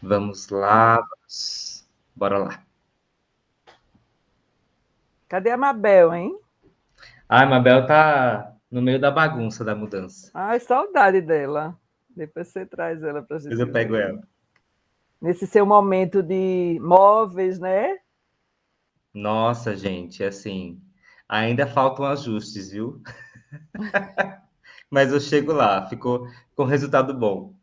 Vamos lá, vamos. Bora lá. Cadê a Mabel, hein? A Mabel tá no meio da bagunça da mudança. Ai, saudade dela. Depois você traz ela para a Depois gente eu pego ver. ela. Nesse seu momento de móveis, né? Nossa, gente, assim, ainda faltam ajustes, viu? Mas eu chego lá, ficou com resultado bom.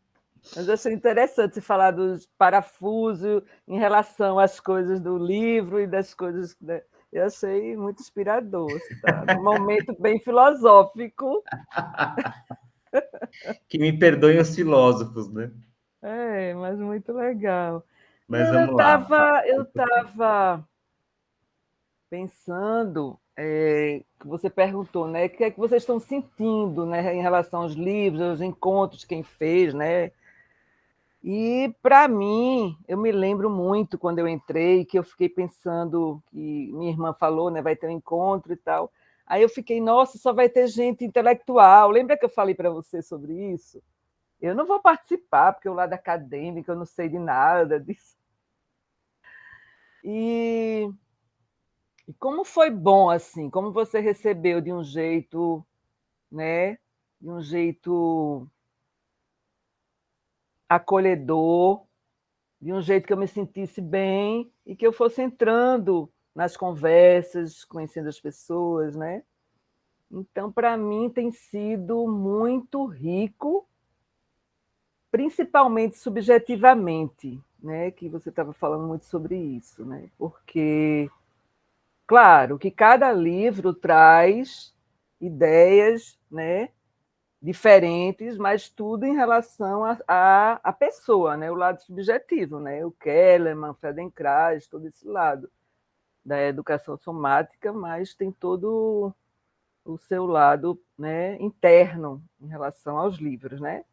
Mas eu achei interessante você falar dos parafusos em relação às coisas do livro e das coisas. Né? Eu achei muito inspirador. Você está num momento bem filosófico. Que me perdoem os filósofos, né? É, mas muito legal. Mas Não, vamos lá. eu tava pensando, que você perguntou, né? O que é que vocês estão sentindo, né, em relação aos livros, aos encontros, quem fez, né? E para mim, eu me lembro muito quando eu entrei, que eu fiquei pensando que minha irmã falou, né, vai ter um encontro e tal. Aí eu fiquei, nossa, só vai ter gente intelectual. Lembra que eu falei para você sobre isso? Eu não vou participar, porque o lado acadêmico eu não sei de nada disso. E E como foi bom, assim, como você recebeu de um jeito, né, de um jeito acolhedor, de um jeito que eu me sentisse bem e que eu fosse entrando nas conversas, conhecendo as pessoas, né? Então, para mim, tem sido muito rico, principalmente subjetivamente, né? Que você estava falando muito sobre isso, né? Porque, claro, que cada livro traz ideias, né? Diferentes, mas tudo em relação à pessoa, né? O lado subjetivo, né? O Kellerman, Feldenkrais, todo esse lado da educação somática, mas tem todo o seu lado, né, interno em relação aos livros, né?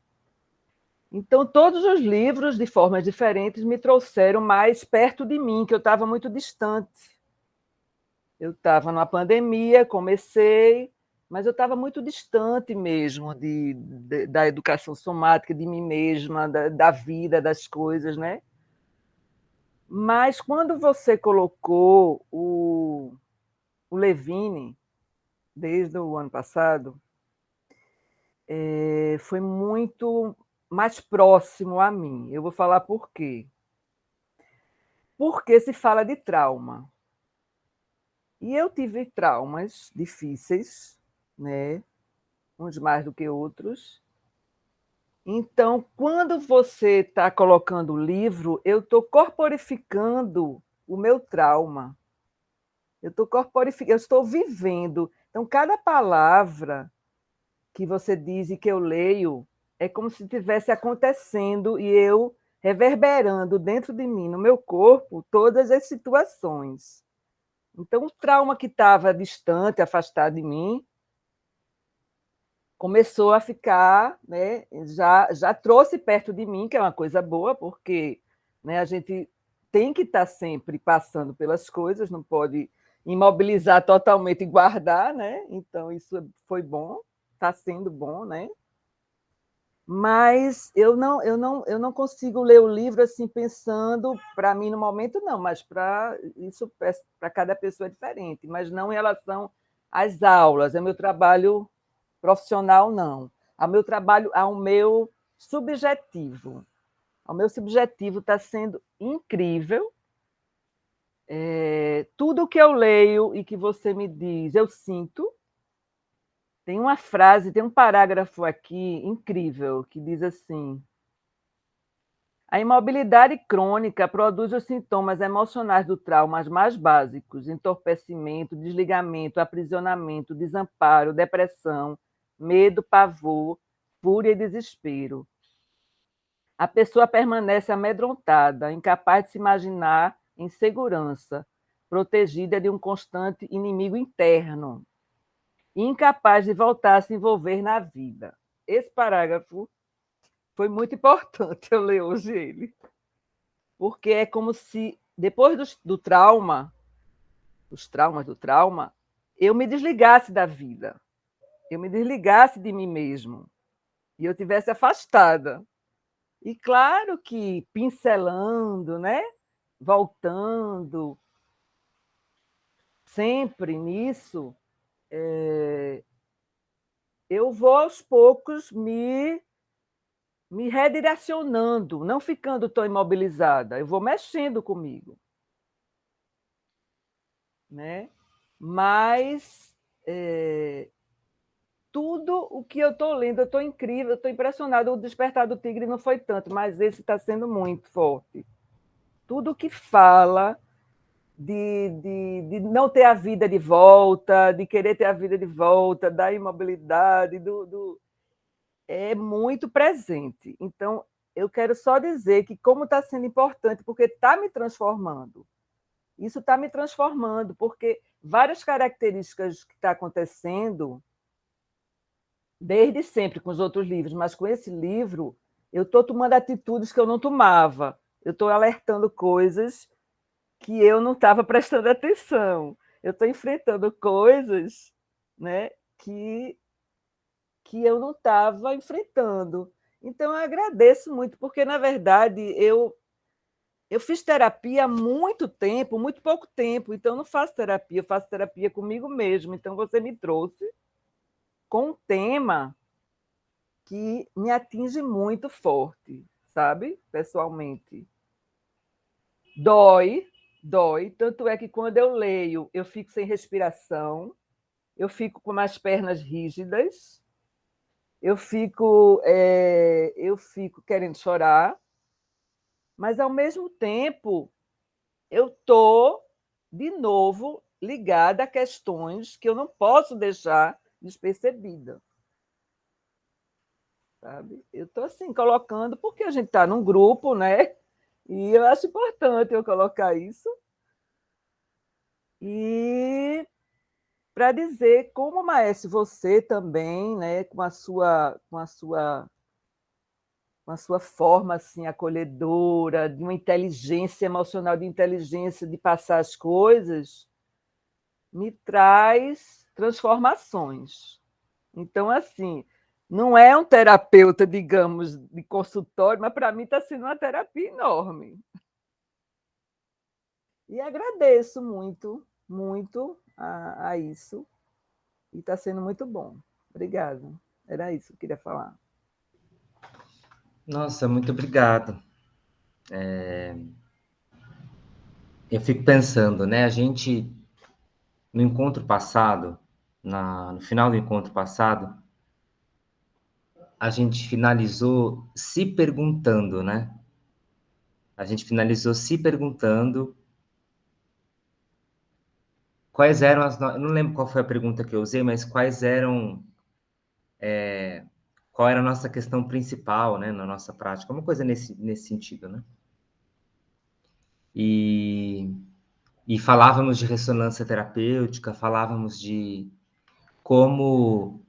Então, todos os livros, de formas diferentes, me trouxeram mais perto de mim, que eu estava muito distante. Eu estava numa pandemia, comecei, mas eu estava muito distante mesmo da educação somática, de mim mesma, da vida, das coisas, né? Mas quando você colocou o Levine, desde o ano passado, foi muito mais próximo a mim. Eu vou falar por quê. Porque se fala de trauma. E eu tive traumas difíceis, né? Uns mais do que outros. Então, quando você está colocando o livro, eu estou corporificando o meu trauma. Eu estou vivendo. Então, cada palavra que você diz e que eu leio é como se estivesse acontecendo e eu reverberando dentro de mim, no meu corpo, todas as situações. Então, o trauma que estava distante, afastado de mim, começou a ficar, né, já trouxe perto de mim, que é uma coisa boa, porque, né, a gente tem que estar sempre passando pelas coisas, não pode imobilizar totalmente e guardar, né? Então isso foi bom, está sendo bom, né? Mas eu não consigo ler o livro assim pensando para mim no momento não, mas para isso para cada pessoa é diferente, mas não em relação às aulas, é meu trabalho profissional não, ao meu trabalho, ao meu subjetivo. O meu subjetivo está sendo incrível. Tudo que eu leio e que você me diz, eu sinto. Tem uma frase, tem um parágrafo aqui incrível que diz assim: a imobilidade crônica produz os sintomas emocionais do trauma mais básicos: entorpecimento, desligamento, aprisionamento, desamparo, depressão, medo, pavor, fúria e desespero. A pessoa permanece amedrontada, incapaz de se imaginar em segurança, protegida de um constante inimigo interno, incapaz de voltar a se envolver na vida. Esse parágrafo foi muito importante eu ler hoje ele. Porque é como se, depois do trauma, os traumas do trauma, eu me desligasse da vida, eu me desligasse de mim mesmo e eu tivesse afastada. E claro que pincelando, né? Voltando sempre nisso, eu vou aos poucos me redirecionando, não ficando tão imobilizada. Eu vou mexendo comigo, né? Mas tudo o que eu estou lendo, eu estou incrível, eu estou impressionada. O Despertar do Tigre não foi tanto, mas esse está sendo muito forte. Tudo que fala de não ter a vida de volta, de querer ter a vida de volta, da imobilidade, é muito presente. Então, eu quero só dizer que como está sendo importante, porque está me transformando. Isso está me transformando, porque várias características que está acontecendo, desde sempre com os outros livros, mas com esse livro, eu estou tomando atitudes que eu não tomava. Eu estou alertando coisas que eu não estava prestando atenção. Eu estou enfrentando coisas, né, que eu não estava enfrentando. Então, eu agradeço muito, porque, na verdade, eu fiz terapia há muito tempo, muito pouco tempo, então eu não faço terapia, eu faço terapia comigo mesmo. Então, você me trouxe com um tema que me atinge muito forte, sabe? Pessoalmente. Dói, dói. Tanto é que quando eu leio, eu fico sem respiração, eu fico com as pernas rígidas, eu fico querendo chorar, mas ao mesmo tempo eu tô de novo ligada a questões que eu não posso deixar despercebida, sabe? Eu estou assim colocando porque a gente está num grupo, né? E eu acho importante eu colocar isso e para dizer como, Maestro, você também, né, com a sua forma assim acolhedora, de uma inteligência emocional, de inteligência de passar as coisas, me traz transformações. Então, assim, não é um terapeuta, digamos, de consultório, mas para mim está sendo uma terapia enorme. E agradeço muito, muito a isso. E está sendo muito bom. Obrigada. Era isso que eu queria falar. Nossa, muito obrigado. Eu fico pensando, né? A gente, no encontro passado, no final do encontro passado, a gente finalizou se perguntando, né? A gente finalizou se perguntando quais eram as. Eu não lembro qual foi a pergunta que eu usei, mas quais eram. Qual era a nossa questão principal, né, na nossa prática? Uma coisa nesse sentido, né? E, e falávamos de ressonância terapêutica, falávamos de como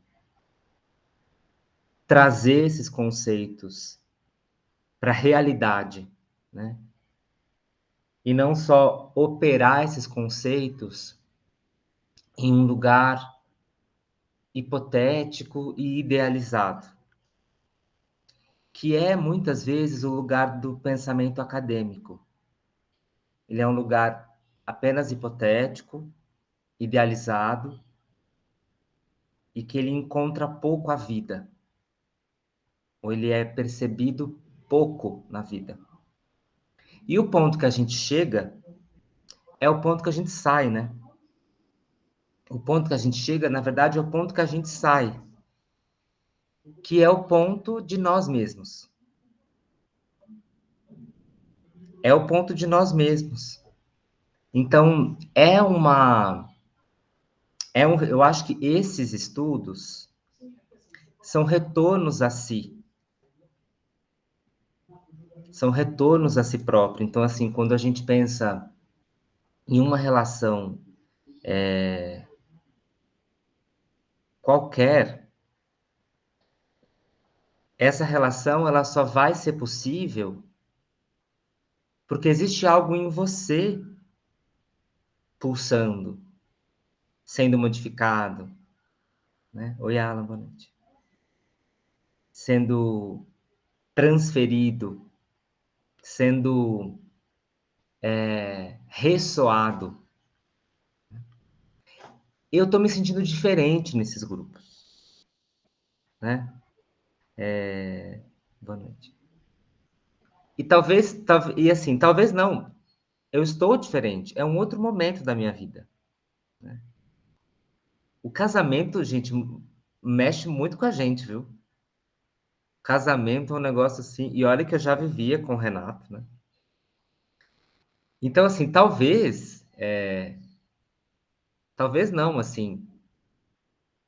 trazer esses conceitos para a realidade, né? E não só operar esses conceitos em um lugar hipotético e idealizado, que é muitas vezes o lugar do pensamento acadêmico. Ele é um lugar apenas hipotético, idealizado, e que ele encontra pouco a vida, ou ele é percebido pouco na vida. E o ponto que a gente chega é o ponto que a gente sai, né? O ponto que a gente chega, na verdade, é o ponto que a gente sai, que é o ponto de nós mesmos. É o ponto de nós mesmos. Então, eu acho que esses estudos são retornos a si, são retornos a si próprio. Então, assim, quando a gente pensa em uma relação qualquer, essa relação ela só vai ser possível porque existe algo em você pulsando, sendo modificado, né? Oi, Alan, boa noite. Sendo transferido, sendo ressoado. Eu estou me sentindo diferente nesses grupos, né? Boa noite. E talvez não. Eu estou diferente. É um outro momento da minha vida, né? O casamento, gente, mexe muito com a gente, viu? Casamento é um negócio assim. E olha que eu já vivia com o Renato, né? Então, assim, talvez não, assim.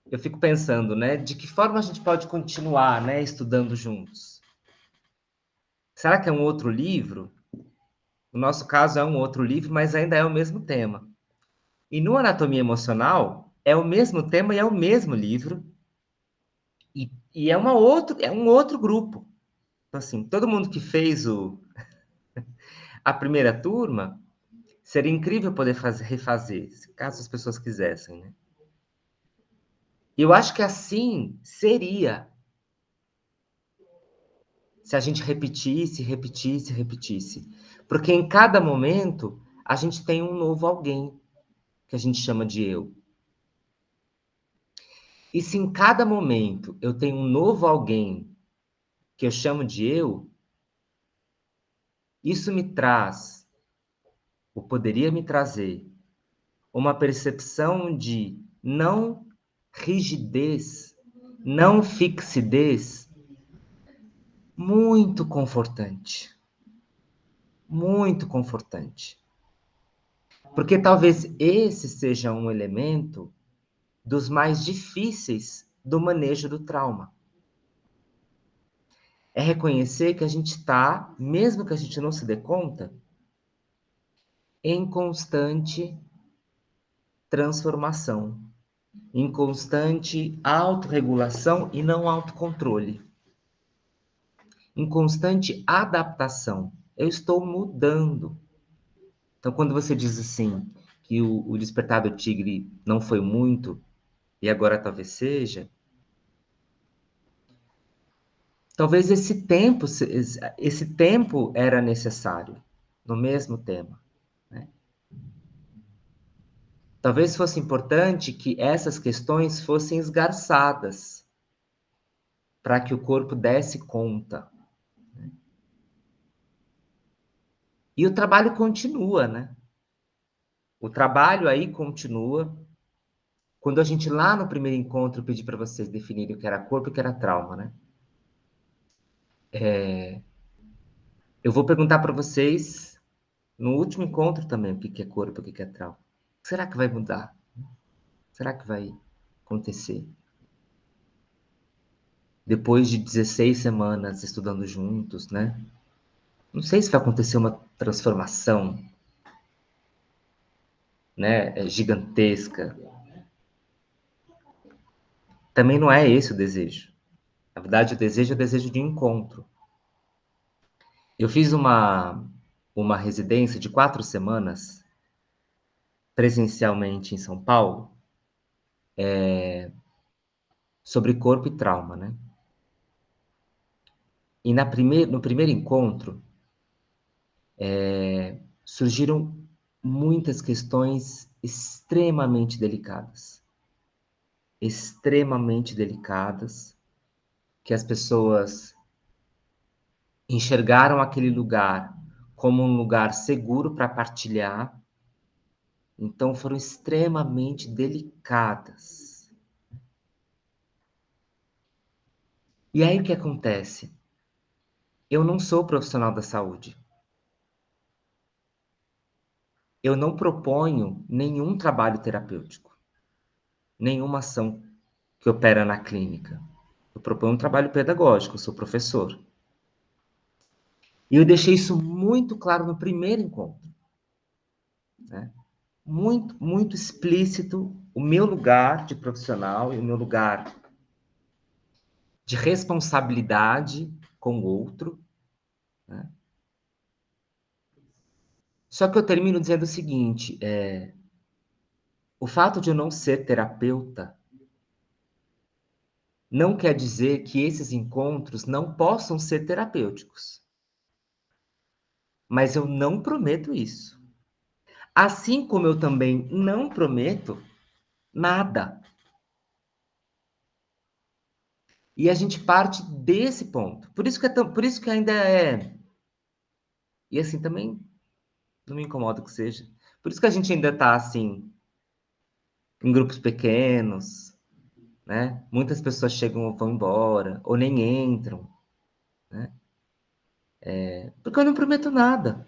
Eu fico pensando, né? De que forma a gente pode continuar, né? Estudando juntos? Será que é um outro livro? No nosso caso é um outro livro, mas ainda é o mesmo tema. E no Anatomia Emocional, é o mesmo tema e é o mesmo livro. E é um outro grupo. Então, assim, todo mundo que fez a primeira turma, seria incrível poder refazer, caso as pessoas quisessem, né? E eu acho que assim seria se a gente repetisse, repetisse, repetisse. Porque em cada momento a gente tem um novo alguém que a gente chama de eu. E se em cada momento eu tenho um novo alguém que eu chamo de eu, isso me traz, ou poderia me trazer, uma percepção de não rigidez, não fixidez, muito confortante. Muito confortante. Porque talvez esse seja um elemento dos mais difíceis do manejo do trauma. É reconhecer que a gente está, mesmo que a gente não se dê conta, em constante transformação, em constante autorregulação e não autocontrole, em constante adaptação. Eu estou mudando. Então, quando você diz assim, que o despertar do tigre não foi muito, e agora talvez seja, talvez esse tempo era necessário no mesmo tema, né? Talvez fosse importante que essas questões fossem esgarçadas para que o corpo desse conta. E o trabalho continua, né? O trabalho aí continua. Quando a gente lá no primeiro encontro pedi para vocês definirem o que era corpo e o que era trauma, né? Eu vou perguntar para vocês no último encontro também o que é corpo e o que é trauma. Será que vai mudar? Será que vai acontecer? Depois de 16 semanas estudando juntos, né? Não sei se vai acontecer uma transformação, né, gigantesca. Também não é esse o desejo. Na verdade, o desejo é o desejo de encontro. Eu fiz uma residência de 4 semanas, presencialmente em São Paulo, sobre corpo e trauma, né? E no primeiro encontro, surgiram muitas questões extremamente delicadas, que as pessoas enxergaram aquele lugar como um lugar seguro para partilhar, então foram extremamente delicadas. E aí o que acontece? Eu não sou profissional da saúde. Eu não proponho nenhum trabalho terapêutico, nenhuma ação que opera na clínica. Eu proponho um trabalho pedagógico, eu sou professor. E eu deixei isso muito claro no primeiro encontro, né? Muito, muito explícito o meu lugar de profissional e o meu lugar de responsabilidade com o outro, né? Só que eu termino dizendo o seguinte, o fato de eu não ser terapeuta não quer dizer que esses encontros não possam ser terapêuticos. Mas eu não prometo isso. Assim como eu também não prometo nada. E a gente parte desse ponto. Por isso que ainda é. E assim também não me incomoda que seja. Por isso que a gente ainda está assim, em grupos pequenos, né? Muitas pessoas chegam ou vão embora, ou nem entram, né? Porque eu não prometo nada.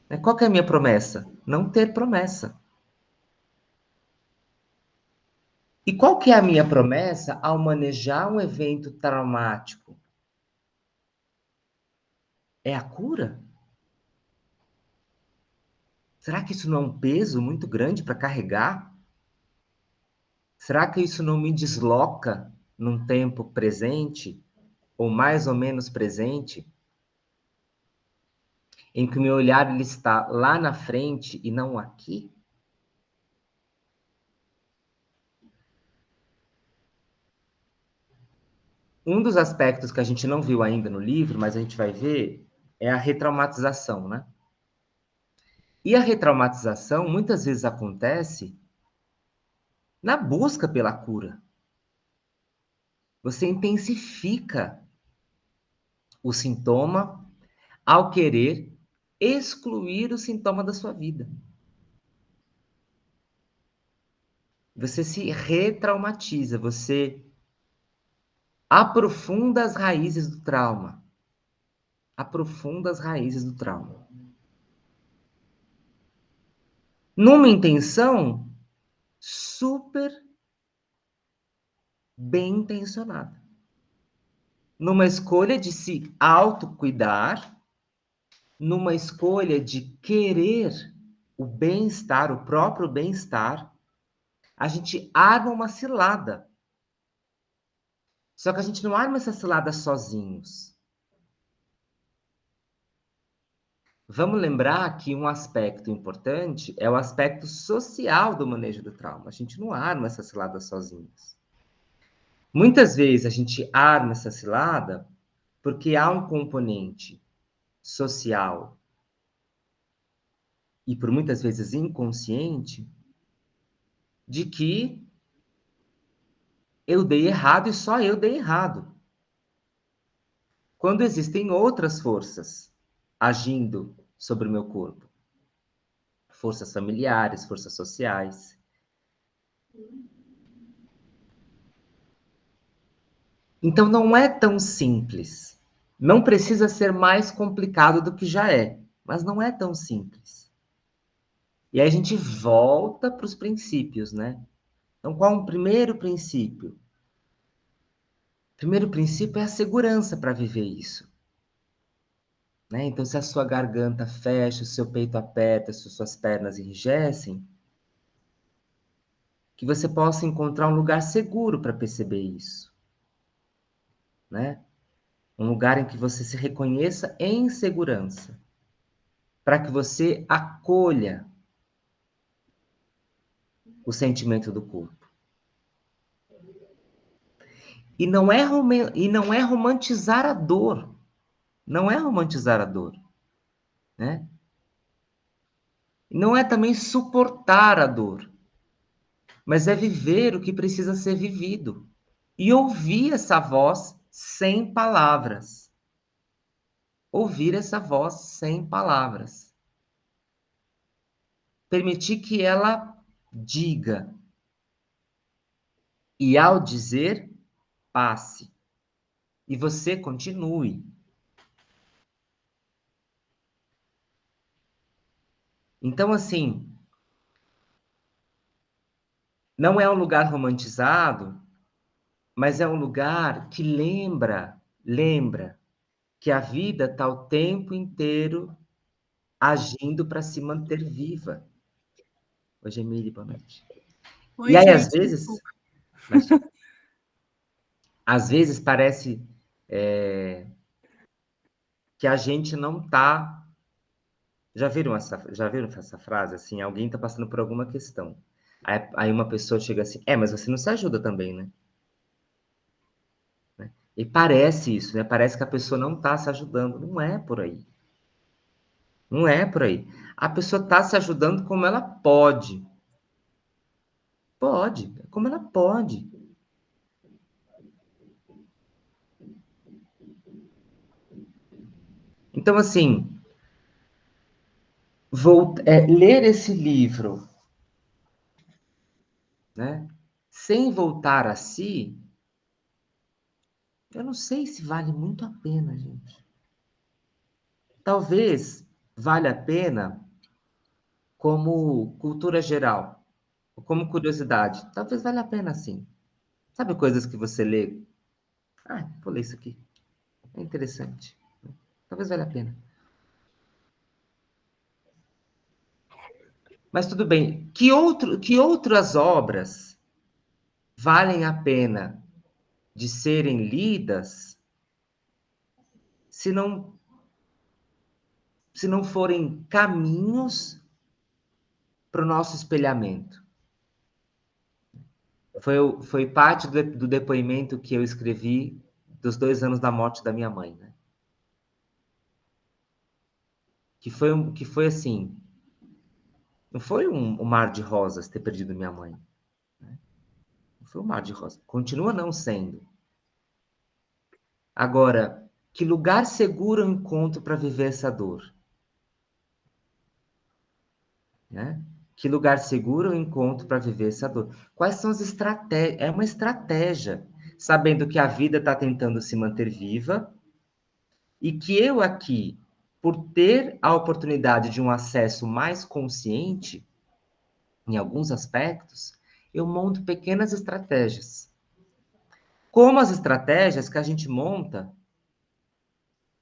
Né? Qual que é a minha promessa? Não ter promessa. E qual que é a minha promessa ao manejar um evento traumático? É a cura? Será que isso não é um peso muito grande para carregar? Será que isso não me desloca num tempo presente, ou mais ou menos presente, em que o meu olhar ele está lá na frente e não aqui? Um dos aspectos que a gente não viu ainda no livro, mas a gente vai ver, é a retraumatização, né? E a retraumatização muitas vezes acontece na busca pela cura. Você intensifica o sintoma ao querer excluir o sintoma da sua vida. Você se retraumatiza, você aprofunda as raízes do trauma. Aprofunda as raízes do trauma. Numa intenção super bem intencionada. Numa escolha de se autocuidar, numa escolha de querer o bem-estar, o próprio bem-estar, a gente arma uma cilada. Só que a gente não arma essa cilada sozinhos. Vamos lembrar que um aspecto importante é o aspecto social do manejo do trauma. A gente não arma essa cilada sozinhos. Muitas vezes a gente arma essa cilada porque há um componente social e por muitas vezes inconsciente de que eu dei errado e só eu dei errado. Quando existem outras forças agindo sobre o meu corpo, forças familiares, forças sociais. Então não é tão simples. Não precisa ser mais complicado do que já é, mas não é tão simples. E aí a gente volta para os princípios, né? Então, qual é o primeiro princípio? O primeiro princípio é a segurança para viver isso. Né? Então, se a sua garganta fecha, o seu peito aperta, se as suas pernas enrijecem, que você possa encontrar um lugar seguro para perceber isso. Né? Um lugar em que você se reconheça em segurança, para que você acolha o sentimento do corpo. E não é romantizar a dor. Não é romantizar a dor. Né? E não é também suportar a dor. Mas é viver o que precisa ser vivido. E ouvir essa voz sem palavras. Ouvir essa voz sem palavras. Permitir que ela diga. E ao dizer, passe. E você continue. Então, assim, não é um lugar romantizado, mas é um lugar que lembra que a vida está o tempo inteiro agindo para se manter viva. Oi, Emília, boa noite. E Oi, aí, gente, desculpa. às vezes parece que a gente não está. Já viram essa frase assim? Alguém está passando por alguma questão. Aí uma pessoa chega assim, mas você não se ajuda também, né? E parece isso, né? Parece que a pessoa não está se ajudando. Não é por aí. Não é por aí. A pessoa está se ajudando como ela pode. Pode, como ela pode. Então, assim, ler esse livro, né, sem voltar a si, eu não sei se vale muito a pena, gente. Talvez valha a pena como cultura geral, ou como curiosidade. Talvez valha a pena, sim. Sabe coisas que você lê? Ah, vou ler isso aqui. É interessante. Talvez valha a pena. Mas tudo bem. Que outras obras valem a pena de serem lidas se não, se não forem caminhos para o nosso espelhamento? Foi parte do depoimento que eu escrevi dos 2 anos da morte da minha mãe, né? Que foi assim, não foi um mar de rosas ter perdido minha mãe. Né? Não foi um mar de rosas. Continua não sendo. Agora, que lugar seguro eu encontro para viver essa dor? Né? Que lugar seguro eu encontro para viver essa dor? Quais são as estratégias? É uma estratégia, sabendo que a vida está tentando se manter viva e que eu aqui, por ter a oportunidade de um acesso mais consciente, em alguns aspectos, eu monto pequenas estratégias. Como as estratégias que a gente monta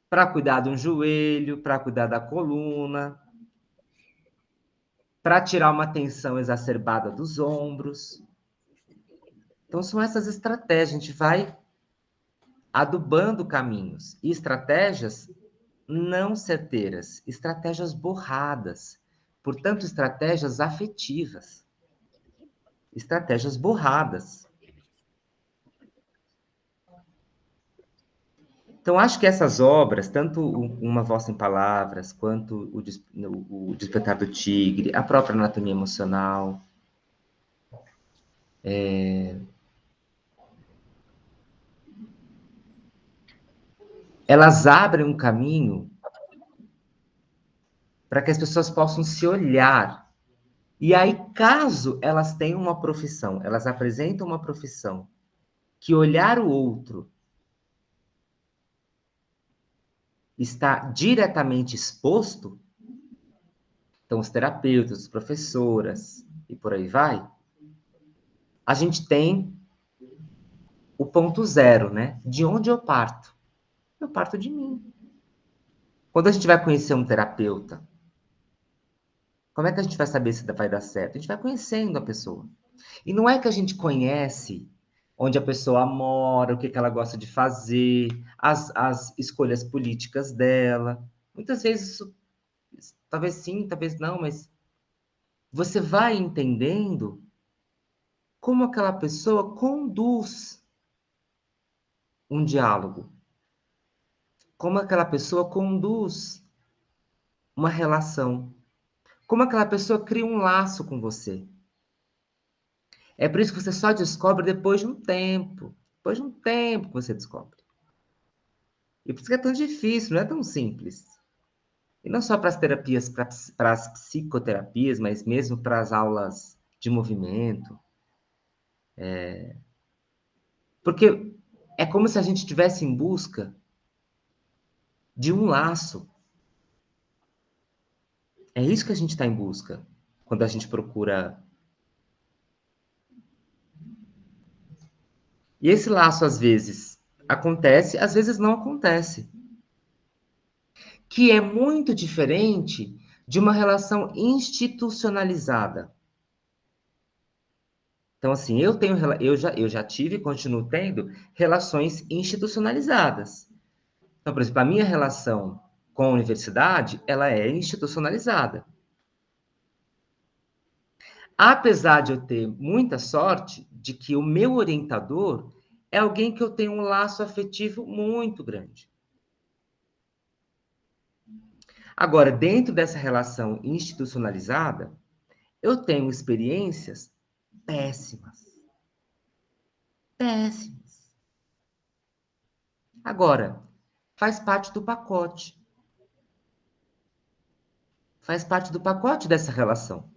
para cuidar de um joelho, para cuidar da coluna, para tirar uma tensão exacerbada dos ombros. Então, são essas estratégias. A gente vai adubando caminhos e estratégias não certeiras, estratégias borradas, portanto, estratégias afetivas, estratégias borradas. Então, acho que essas obras, tanto Uma Voz Sem Palavras, quanto o Despertar do Tigre, a própria Anatomia Emocional, elas abrem um caminho para que as pessoas possam se olhar. E aí, caso elas tenham uma profissão, elas apresentam uma profissão, que olhar o outro está diretamente exposto, então os terapeutas, as professoras e por aí vai, a gente tem o ponto zero, né? De onde eu parto? Eu parto de mim. Quando a gente vai conhecer um terapeuta, como é que a gente vai saber se vai dar certo? A gente vai conhecendo a pessoa. E não é que a gente conhece onde a pessoa mora, o que ela gosta de fazer, as escolhas políticas dela. Muitas vezes isso, talvez sim, talvez não, mas você vai entendendo como aquela pessoa conduz um diálogo, como aquela pessoa conduz uma relação, como aquela pessoa cria um laço com você. É por isso que você só descobre depois de um tempo. Depois de um tempo que você descobre. E por isso que é tão difícil, não é tão simples. E não só para as terapias, para as psicoterapias, mas mesmo para as aulas de movimento. Porque é como se a gente estivesse em busca de um laço. É isso que a gente está em busca quando a gente procura. E esse laço, às vezes, acontece, às vezes não acontece. Que é muito diferente de uma relação institucionalizada. Então, assim, eu já tive e continuo tendo relações institucionalizadas. Então, por exemplo, a minha relação com a universidade, ela é institucionalizada. Apesar de eu ter muita sorte de que o meu orientador, é alguém que eu tenho um laço afetivo muito grande. Agora, dentro dessa relação institucionalizada, eu tenho experiências péssimas. Péssimas. Agora, faz parte do pacote. Faz parte do pacote dessa relação.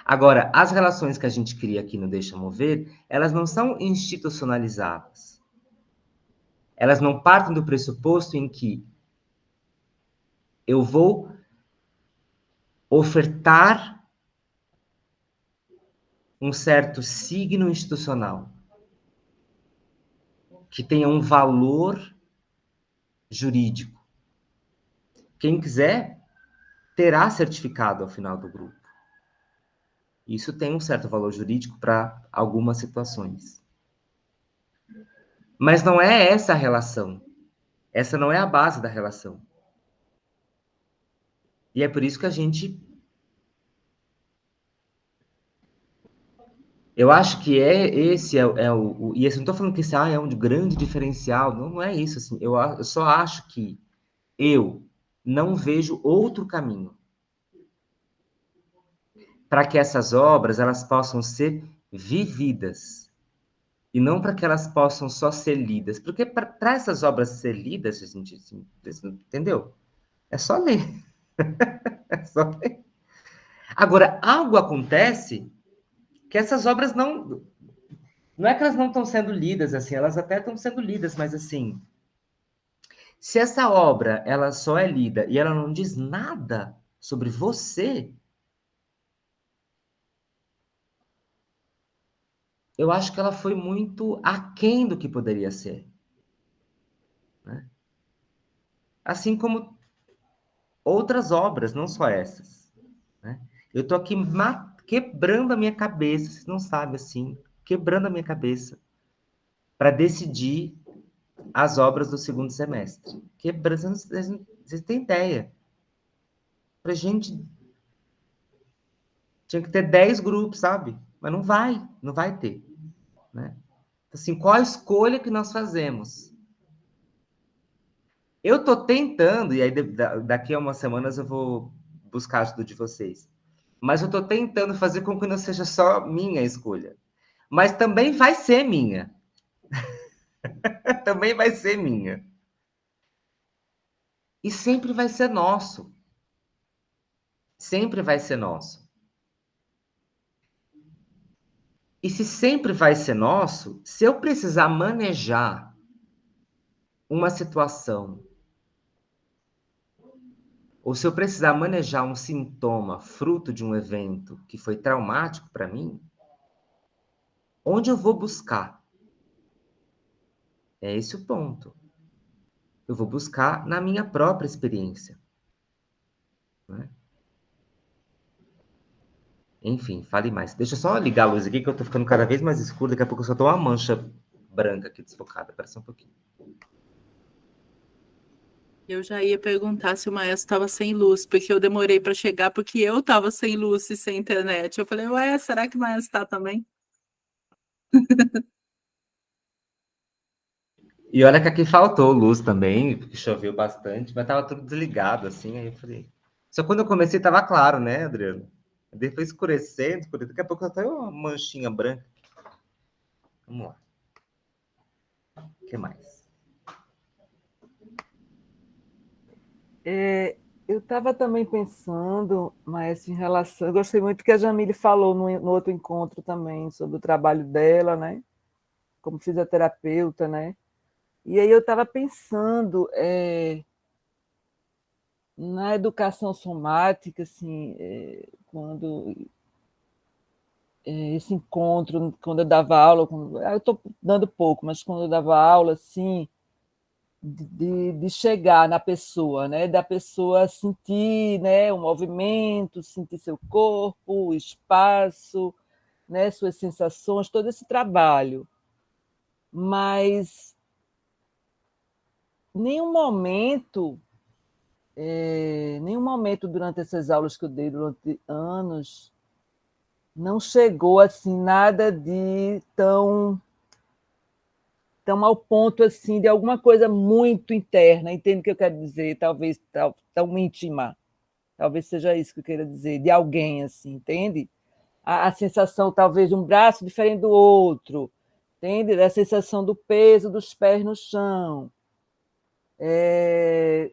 Agora, as relações que a gente cria aqui no Deixa Mover, elas não são institucionalizadas. Elas não partem do pressuposto em que eu vou ofertar um certo signo institucional que tenha um valor jurídico. Quem quiser terá certificado ao final do grupo. Isso tem um certo valor jurídico para algumas situações. Mas não é essa a relação. Essa não é a base da relação. E é por isso que a gente... Eu acho que esse é o... E assim, não estou falando que esse é um grande diferencial. Não, não é isso. Assim, eu só acho que eu não vejo outro caminho para que essas obras elas possam ser vividas. E não para que elas possam só ser lidas. Porque para essas obras ser lidas, gente, assim, entendeu? É só ler. É só ler. Agora, algo acontece que essas obras não... Não é que elas não estão sendo lidas, assim, elas até estão sendo lidas, mas assim, se essa obra ela só é lida e ela não diz nada sobre você, eu acho que ela foi muito aquém do que poderia ser. Né? Assim como outras obras, não só essas. Né? Eu estou aqui quebrando a minha cabeça, vocês não sabem assim, quebrando a minha cabeça para decidir as obras do segundo semestre. Quebrando, vocês têm ideia. Para gente tinha que ter 10 grupos, sabe? Mas não vai ter. Né? Assim, qual a escolha que nós fazemos? Eu estou tentando, e aí daqui a umas semanas eu vou buscar a ajuda de vocês. Mas eu estou tentando fazer com que não seja só minha escolha. Mas também vai ser minha. Também vai ser minha. E sempre vai ser nosso. Sempre vai ser nosso. E se sempre vai ser nosso, se eu precisar manejar uma situação, ou se eu precisar manejar um sintoma fruto de um evento que foi traumático para mim, onde eu vou buscar? É esse o ponto. Eu vou buscar na minha própria experiência. Né? Enfim, fale mais. Deixa eu só ligar a luz aqui, que eu tô ficando cada vez mais escuro. Daqui a pouco eu só tô uma mancha branca aqui desfocada. Espera só um pouquinho. Eu já ia perguntar se o maestro estava sem luz, porque eu demorei para chegar, porque eu estava sem luz e sem internet. Eu falei, ué, será que o maestro está também? E olha que aqui faltou luz também, porque choveu bastante, mas tava tudo desligado, assim. Aí eu falei. Só quando eu comecei tava claro, né, Adriano? Depois escurecendo, daqui a pouco só tem uma manchinha branca. Vamos lá. O que mais? Eu estava também pensando, mas em relação. Eu gostei muito que a Jamile falou no outro encontro também sobre o trabalho dela, né? Como fisioterapeuta, né? E aí eu estava pensando na educação somática, assim, quando esse encontro, quando eu dava aula, eu estou dando pouco, mas quando eu dava aula, assim, de chegar na pessoa, né? Da pessoa sentir, né? O movimento, sentir seu corpo, o espaço, né? Suas sensações, todo esse trabalho. Mas nenhum momento, nenhum momento durante essas aulas que eu dei durante anos, não chegou assim nada de tão estamos ao ponto assim, de alguma coisa muito interna, entende o que eu quero dizer? Talvez tão íntima. Talvez seja isso que eu queira dizer, de alguém, assim, entende? A sensação, talvez, de um braço diferente do outro, entende? A sensação do peso dos pés no chão.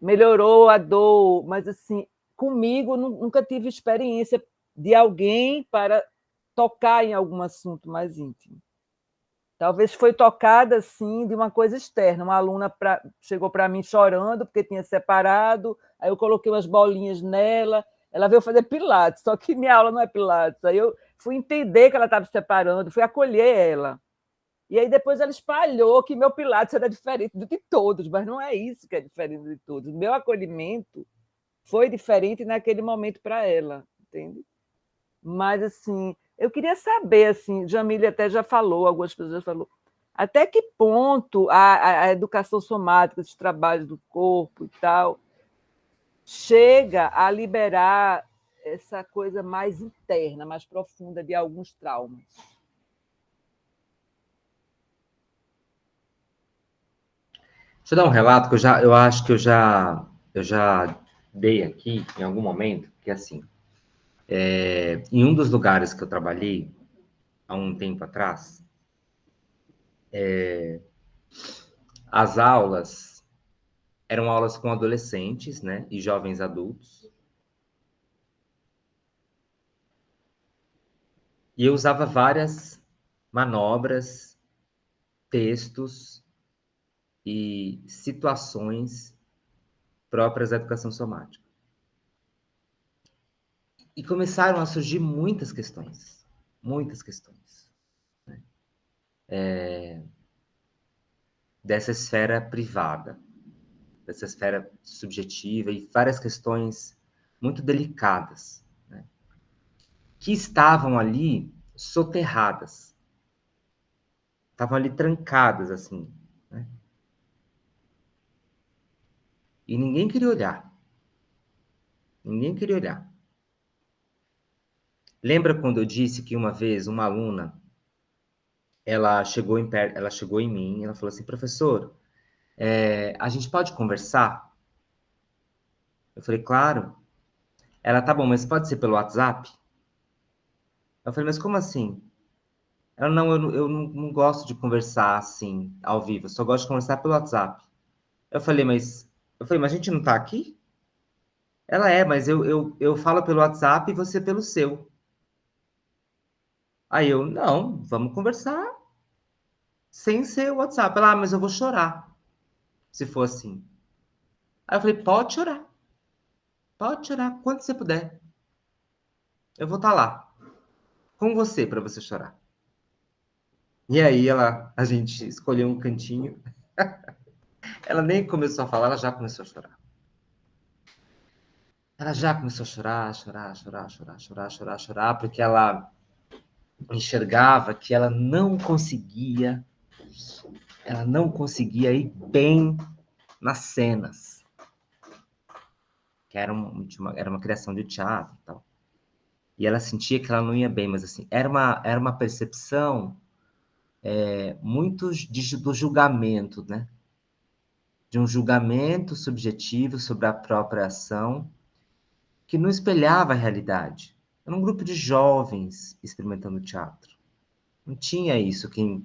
Melhorou a dor, mas, assim, comigo, nunca tive experiência de alguém para tocar em algum assunto mais íntimo. Talvez foi tocada, assim, de uma coisa externa. Uma aluna chegou para mim chorando porque tinha separado, aí eu coloquei umas bolinhas nela, ela veio fazer pilates, só que minha aula não é pilates. Aí eu fui entender que ela estava separando, fui acolher ela. E aí depois ela espalhou que meu pilates era diferente de todos, mas não é isso que é diferente de todos. O meu acolhimento foi diferente naquele momento para ela, entende? Mas, assim, eu queria saber, assim, Jamília até já falou, algumas pessoas já falou, até que ponto a educação somática, os trabalhos do corpo e tal, chega a liberar essa coisa mais interna, mais profunda de alguns traumas. Deixa eu dar um relato que eu acho que eu já dei aqui em algum momento, que assim, em um dos lugares que eu trabalhei há um tempo atrás, as aulas eram aulas com adolescentes, né, e jovens adultos. E eu usava várias manobras, textos e situações próprias da educação somática. E começaram a surgir muitas questões. Né? Dessa esfera privada, dessa esfera subjetiva e várias questões muito delicadas, né? Que estavam ali soterradas, estavam ali trancadas, assim, né? E ninguém queria olhar. Ninguém queria olhar. Lembra quando eu disse que uma vez uma aluna, ela chegou em mim, ela falou assim, professor, a gente pode conversar? Eu falei, claro. Ela, tá bom, mas pode ser pelo WhatsApp? Eu falei, mas como assim? Ela, não, eu não gosto de conversar assim, ao vivo, eu só gosto de conversar pelo WhatsApp. Eu falei, mas a gente não tá aqui? Ela mas eu falo pelo WhatsApp e você pelo seu. Aí eu, não, vamos conversar sem ser o WhatsApp. Ela, mas eu vou chorar se for assim. Aí eu falei, pode chorar, quando você puder. Eu vou estar lá, com você, para você chorar. E aí a gente escolheu um cantinho. Ela nem começou a falar, ela já começou a chorar. Ela já começou a chorar, porque ela enxergava que ela não conseguia ir bem nas cenas. Que era uma criação de teatro e tal. E ela sentia que ela não ia bem, mas assim, era uma percepção muito do julgamento, né? De um julgamento subjetivo sobre a própria ação, que não espelhava a realidade. Era um grupo de jovens experimentando teatro. Não tinha isso, quem,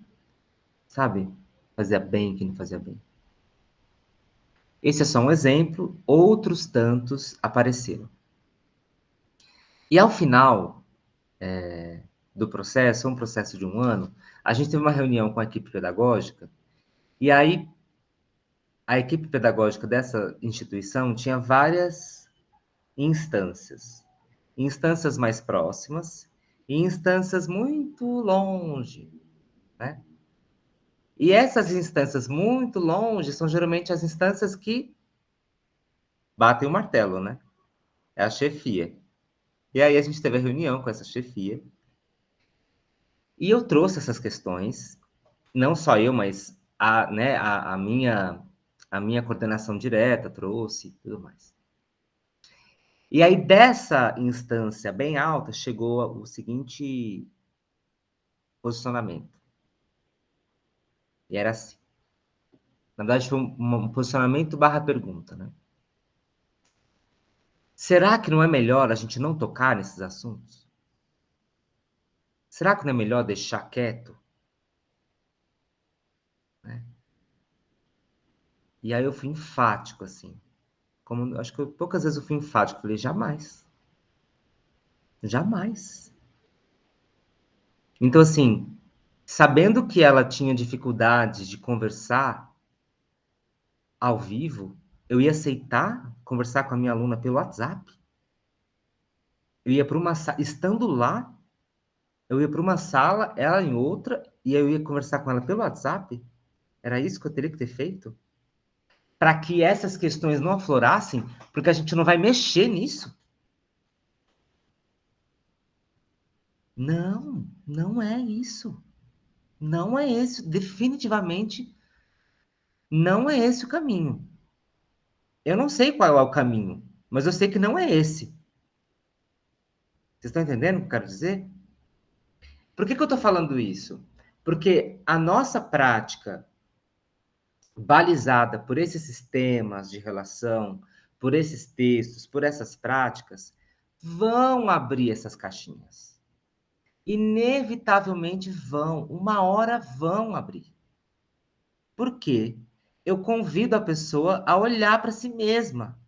sabe, fazia bem, quem não fazia bem. Esse é só um exemplo, outros tantos apareceram. E ao final do processo, um processo de um ano, a gente teve uma reunião com a equipe pedagógica, e aí a equipe pedagógica dessa instituição tinha várias instâncias. Instâncias mais próximas e instâncias muito longe, né? E essas instâncias muito longe são geralmente as instâncias que batem o martelo, né? É a chefia. E aí a gente teve a reunião com essa chefia. E eu trouxe essas questões, não só eu, mas a minha coordenação direta trouxe e tudo mais. E aí dessa instância bem alta chegou o seguinte posicionamento. E era assim. Na verdade, foi um posicionamento barra pergunta, né? Será que não é melhor a gente não tocar nesses assuntos? Será que não é melhor deixar quieto? Né? E aí eu fui enfático, assim. Como, acho que poucas vezes eu fui enfático. Falei, jamais. Jamais. Então, assim, sabendo que ela tinha dificuldade de conversar ao vivo, eu ia aceitar conversar com a minha aluna pelo WhatsApp. Eu ia para uma sala, estando lá, eu ia para uma sala, ela em outra, e eu ia conversar com ela pelo WhatsApp. Era isso que eu teria que ter feito? Para que essas questões não aflorassem, porque a gente não vai mexer nisso. Não, não é isso. Não é esse, definitivamente não é esse o caminho. Eu não sei qual é o caminho, mas eu sei que não é esse. Vocês estão entendendo o que eu quero dizer? Por que eu estou falando isso? Porque a nossa prática, balizada por esses sistemas de relação, por esses textos, por essas práticas, vão abrir essas caixinhas. Inevitavelmente vão, uma hora vão abrir. Por quê? Eu convido a pessoa a olhar para si mesma,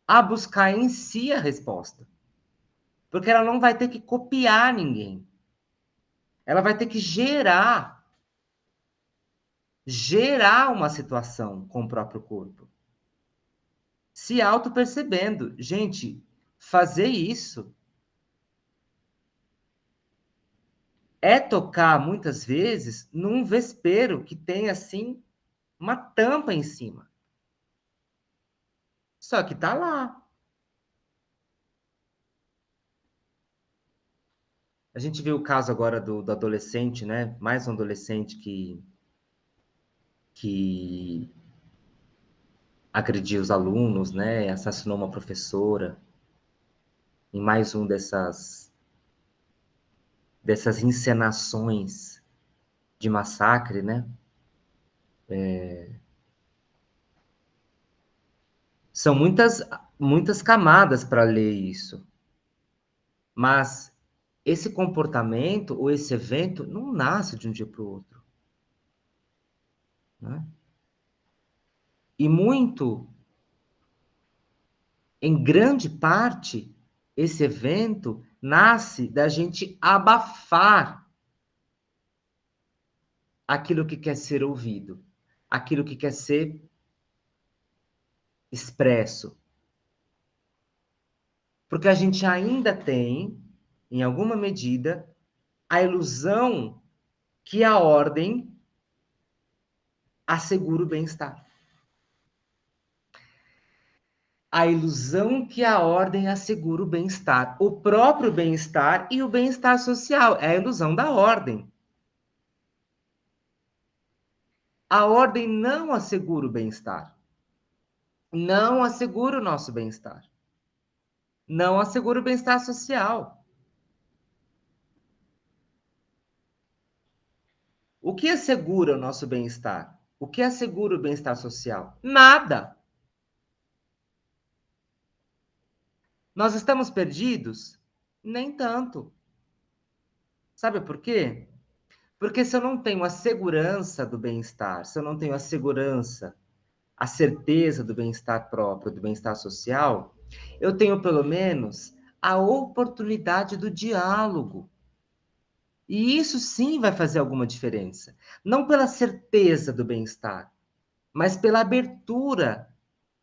a buscar em si a resposta. Porque ela não vai ter que copiar ninguém. Ela vai ter que gerar uma situação com o próprio corpo. Se auto-percebendo. Gente, fazer isso é tocar, muitas vezes, num vespeiro que tem, assim, uma tampa em cima. Só que tá lá. A gente viu o caso agora do adolescente, né? Mais um adolescente que agrediu os alunos, né? Assassinou uma professora. Em mais um dessas encenações de massacre, né? São muitas camadas para ler isso. Mas esse comportamento ou esse evento não nasce de um dia para o outro. Né? E muito, em grande parte, esse evento nasce da gente abafar aquilo que quer ser ouvido, aquilo que quer ser expresso. Porque a gente ainda tem, em alguma medida, a ilusão que a ordem assegura o bem-estar. A ilusão que a ordem assegura o bem-estar. O próprio bem-estar e o bem-estar social. É a ilusão da ordem. A ordem não assegura o bem-estar. Não assegura o nosso bem-estar. Não assegura o bem-estar social. O que assegura o nosso bem-estar? O que assegura o bem-estar social? Nada. Nós estamos perdidos? Nem tanto. Sabe por quê? Porque se eu não tenho a segurança do bem-estar, se eu não tenho a segurança, a certeza do bem-estar próprio, do bem-estar social, eu tenho pelo menos a oportunidade do diálogo. E isso sim vai fazer alguma diferença. Não pela certeza do bem-estar, mas pela abertura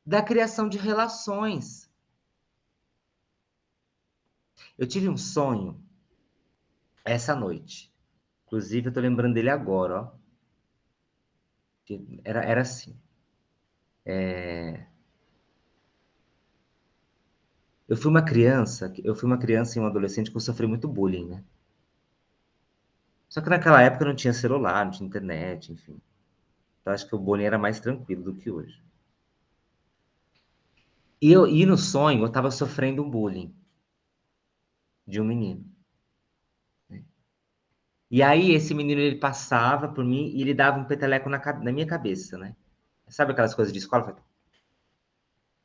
da criação de relações. Eu tive um sonho essa noite. Inclusive, eu tô lembrando dele agora, ó. Era assim. Eu fui uma criança e um adolescente que eu sofri muito bullying, né? Só que naquela época não tinha celular, não tinha internet, enfim. Então acho que o bullying era mais tranquilo do que hoje. E no sonho eu estava sofrendo um bullying de um menino. E aí esse menino, ele passava por mim e ele dava um peteleco na minha cabeça, né? Sabe aquelas coisas de escola?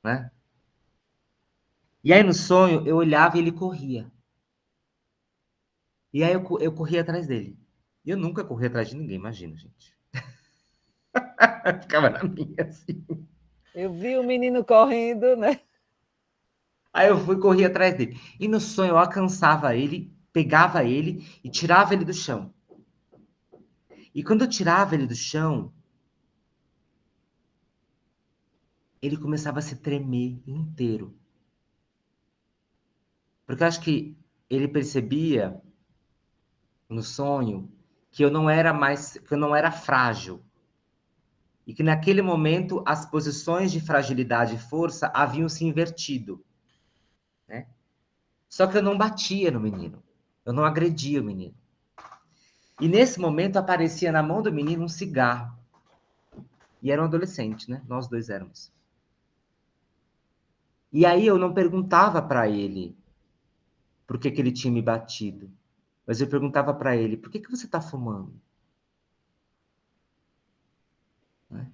Né? E aí no sonho, eu olhava e ele corria. E aí eu corria atrás dele. E eu nunca corri atrás de ninguém, imagina, gente. Ficava na minha, assim. Eu vi o menino correndo, né? Aí eu fui correr atrás dele. E no sonho eu alcançava ele, pegava ele e tirava ele do chão. E quando eu tirava ele do chão, ele começava a se tremer inteiro. Porque eu acho que ele percebia no sonho que eu não era mais, que eu não era frágil. E que naquele momento as posições de fragilidade e força haviam se invertido, né? Só que eu não batia no menino. Eu não agredia o menino. E nesse momento aparecia na mão do menino um cigarro. E era um adolescente, né? Nós dois éramos. E aí eu não perguntava para ele por que ele tinha me batido. Mas eu perguntava para ele, por que você está fumando? Né?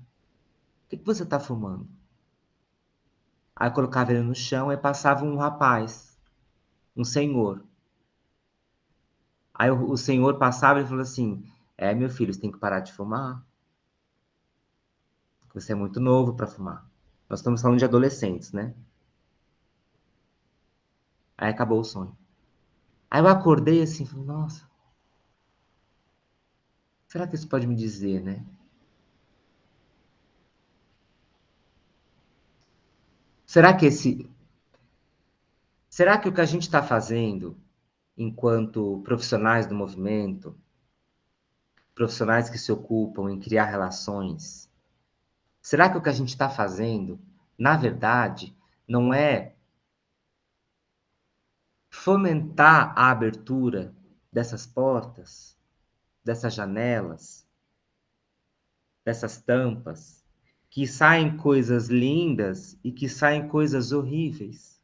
Por que você está fumando? Aí eu colocava ele no chão e passava um rapaz, um senhor. Aí o senhor passava e falou assim, meu filho, você tem que parar de fumar. Você é muito novo para fumar. Nós estamos falando de adolescentes, né? Aí acabou o sonho. Aí eu acordei assim, falei, nossa, será que isso pode me dizer, né? Será que será que o que a gente está fazendo enquanto profissionais do movimento, profissionais que se ocupam em criar relações, será que o que a gente está fazendo, na verdade, não é fomentar a abertura dessas portas, dessas janelas, dessas tampas, que saem coisas lindas e que saem coisas horríveis?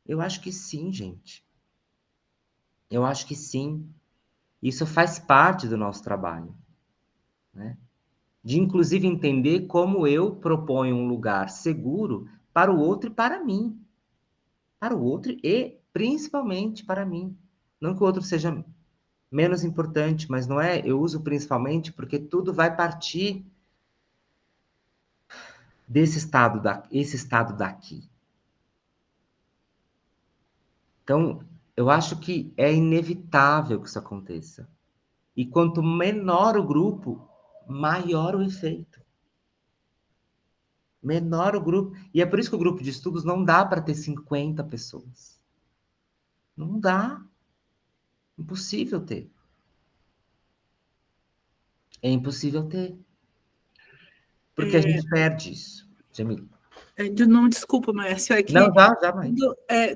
Eu acho que sim, gente. Eu acho que sim. Isso faz parte do nosso trabalho, né? De inclusive entender como eu proponho um lugar seguro para o outro e para mim. Para o outro e principalmente para mim. Não que o outro seja menos importante, mas não é, eu uso principalmente porque tudo vai partir desse estado esse estado daqui. Então, eu acho que é inevitável que isso aconteça. E quanto menor o grupo, maior o efeito. Menor o grupo. E é por isso que o grupo de estudos não dá para ter 50 pessoas. Não dá. Impossível ter. É impossível ter. Porque a gente perde isso. Jamil. Não, desculpa, Márcio, é Não, que já vai.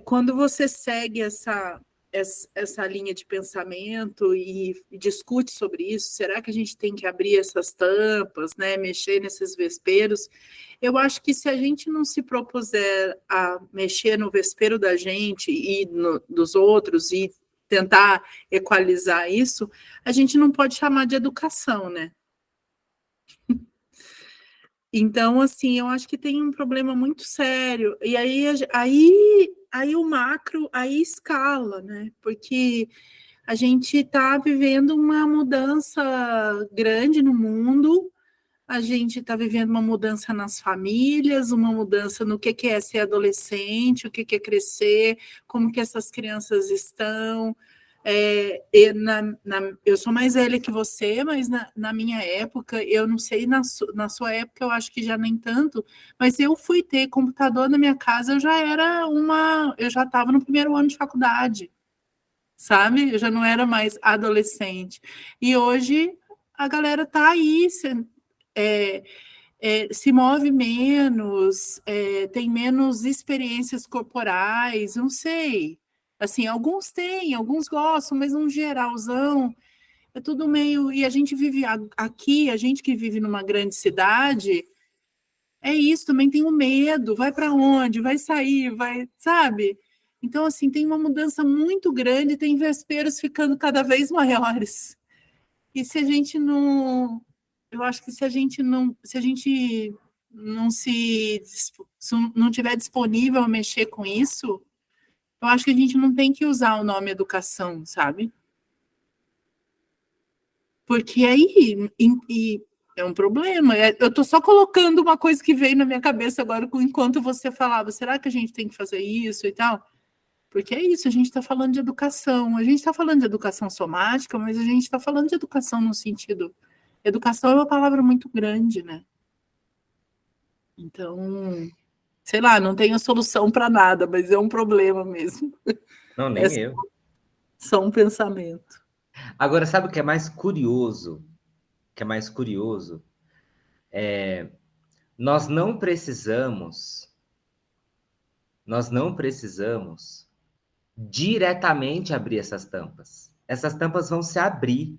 quando você segue essa linha de pensamento e discute sobre isso, será que a gente tem que abrir essas tampas, né, mexer nesses vesperos? Eu acho que se a gente não se propuser a mexer no vespeiro da gente e dos outros e tentar equalizar isso, a gente não pode chamar de educação, né? Então, assim, eu acho que tem um problema muito sério. E aí o macro, aí escala, né? Porque a gente está vivendo uma mudança grande no mundo, a gente está vivendo uma mudança nas famílias, uma mudança no que é ser adolescente, o que é crescer, como que essas crianças estão. Eu sou mais velha que você, mas na minha época, eu não sei, na sua época eu acho que já nem tanto, mas eu fui ter computador na minha casa, eu já estava no primeiro ano de faculdade, sabe? Eu já não era mais adolescente. E hoje a galera está aí, se move menos, tem menos experiências corporais, não sei. Assim, alguns têm, alguns gostam, mas no geralzão é tudo meio. E a gente vive aqui, a gente que vive numa grande cidade, é isso, também tem o medo, vai para onde, vai sair, vai, sabe? Então, assim, tem uma mudança muito grande, tem vesperos ficando cada vez maiores. E se a gente não... Eu acho que se a gente não se não tiver disponível a mexer com isso, eu acho que a gente não tem que usar o nome educação, sabe? Porque aí é um problema. Eu estou só colocando uma coisa que veio na minha cabeça agora enquanto você falava. Será que a gente tem que fazer isso e tal? Porque é isso, a gente está falando de educação. A gente está falando de educação somática, mas a gente está falando de educação no sentido... Educação é uma palavra muito grande, né? Então, sei lá, não tenho solução para nada, mas é um problema mesmo. Não, É nem eu. só um pensamento. Agora, sabe o que é mais curioso? O que é mais curioso? Nós não precisamos diretamente abrir essas tampas. Essas tampas vão se abrir.